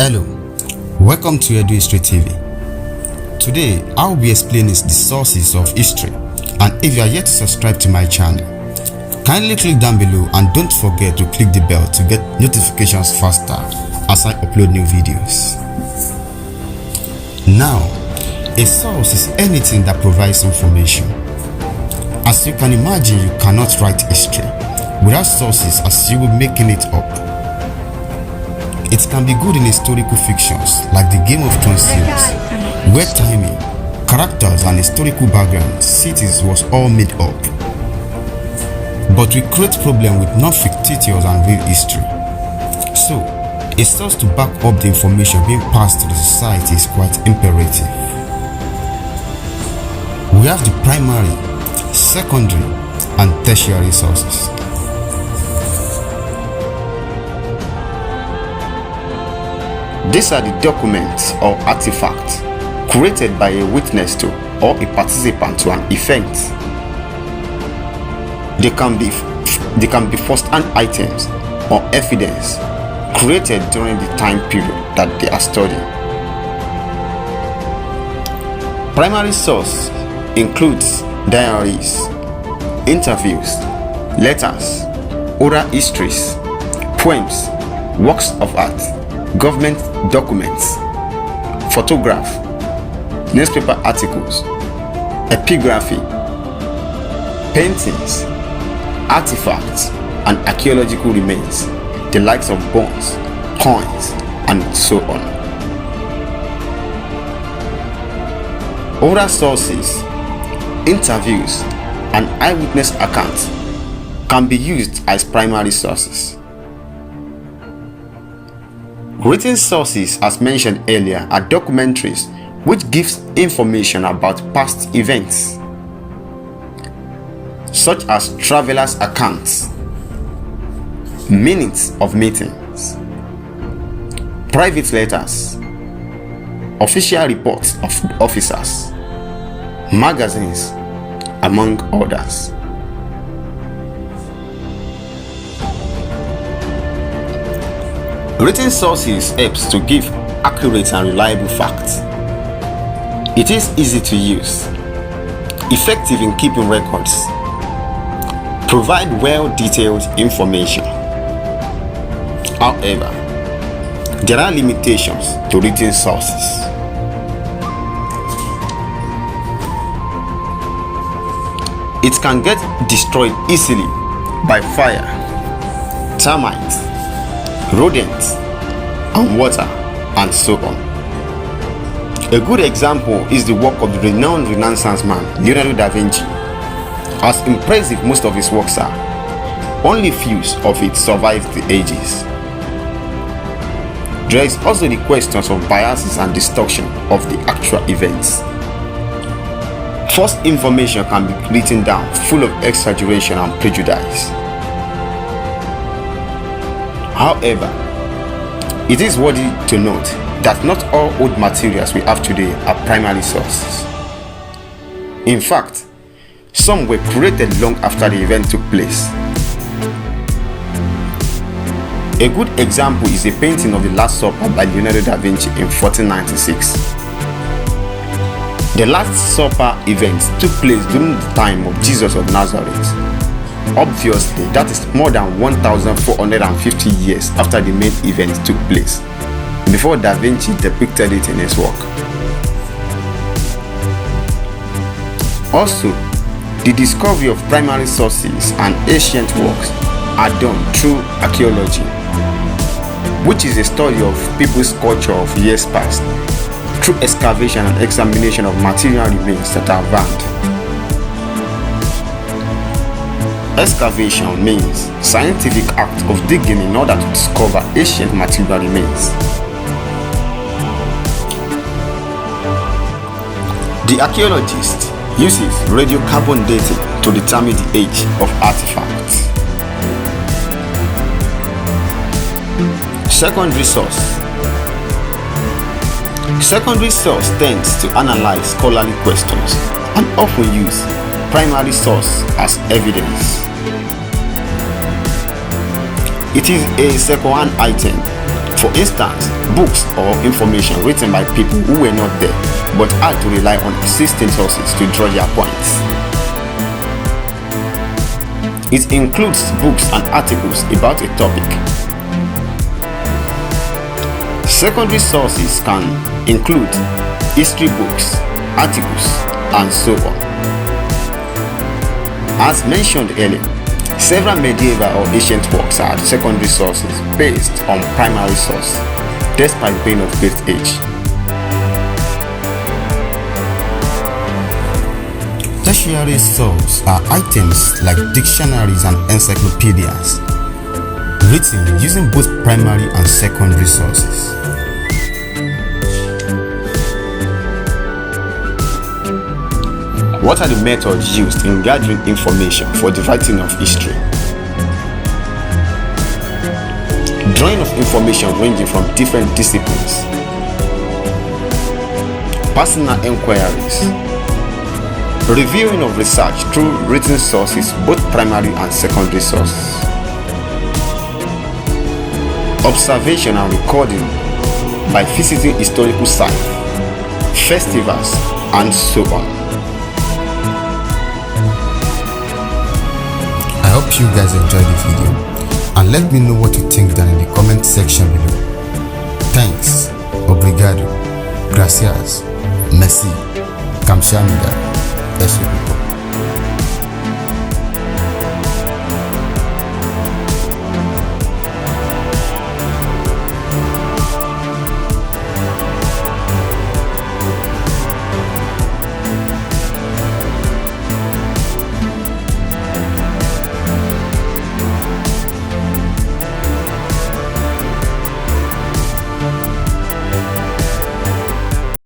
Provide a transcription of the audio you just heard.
Hello, welcome to EduHistory TV. Today, I'll be explaining the sources of history, and if you are yet to subscribe to my channel, kindly click down below and don't forget to click the bell to get notifications faster as I upload new videos. Now, a source is anything that provides information. As you can imagine, you cannot write history without sources, as you will be making it up. It can be good in historical fictions like the Game of Thrones series, where timing, characters and historical background, cities was all made up. But we create problem with non-fictitious and real history. So, a source to back up the information being passed to the society is quite imperative. We have the primary, secondary and tertiary sources. These are the documents or artifacts created by a witness to or a participant to an event. They can be first-hand items or evidence created during the time period that they are studying. Primary source includes diaries, interviews, letters, oral histories, poems, works of art, government documents, photograph, newspaper articles, epigraphy, paintings, artifacts, and archaeological remains, the likes of bones, coins, and so on. Oral sources, interviews, and eyewitness accounts can be used as primary sources. Written sources, as mentioned earlier, are documentaries which gives information about past events, such as travelers' accounts, minutes of meetings, private letters, official reports of officers, magazines, among others. Written sources helps to give accurate and reliable facts. It is easy to use, effective in keeping records, provide well-detailed information. However, there are limitations to written sources. It can get destroyed easily by fire, termites, rodents, and water, and so on. A good example is the work of the renowned Renaissance man Leonardo da Vinci. As impressive most of his works are, only few of it survived the ages. There is also the questions of biases and distortion of the actual events. False information can be written down full of exaggeration and prejudice. However, it is worthy to note that not all old materials we have today are primary sources. In fact, some were created long after the event took place. A good example is a painting of the Last Supper by Leonardo da Vinci in 1496. The Last Supper event took place during the time of Jesus of Nazareth. Obviously, that is more than 1,450 years after the main event took place, before Da Vinci depicted it in his work. Also, the discovery of primary sources and ancient works are done through archaeology, which is a study of people's culture of years past, through excavation and examination of material remains that are found. Excavation means scientific act of digging in order to discover ancient material remains. The archaeologist uses radiocarbon dating to determine the age of artifacts. Secondary source. Secondary source tends to analyze scholarly questions and often use primary source as evidence. It is a second-hand item For instance, books or information written by people who were not there but had to rely on existing sources to draw their points. It includes books and articles about a topic. Secondary sources can include history books, articles, and so on. As mentioned earlier, several medieval or ancient works are secondary sources based on primary source, despite being of great age. Tertiary sources are items like dictionaries and encyclopedias, written using both primary and secondary sources. What are the methods used in gathering information for the writing of history? Drawing of information ranging from different disciplines. Personal inquiries. Reviewing of research through written sources, both primary and secondary sources. Observation and recording by visiting historical sites, festivals, and so on. I hope you guys enjoyed the video, and let me know what you think down in the comment section below. Thanks, obrigado, gracias, merci, kamsahamnida, people.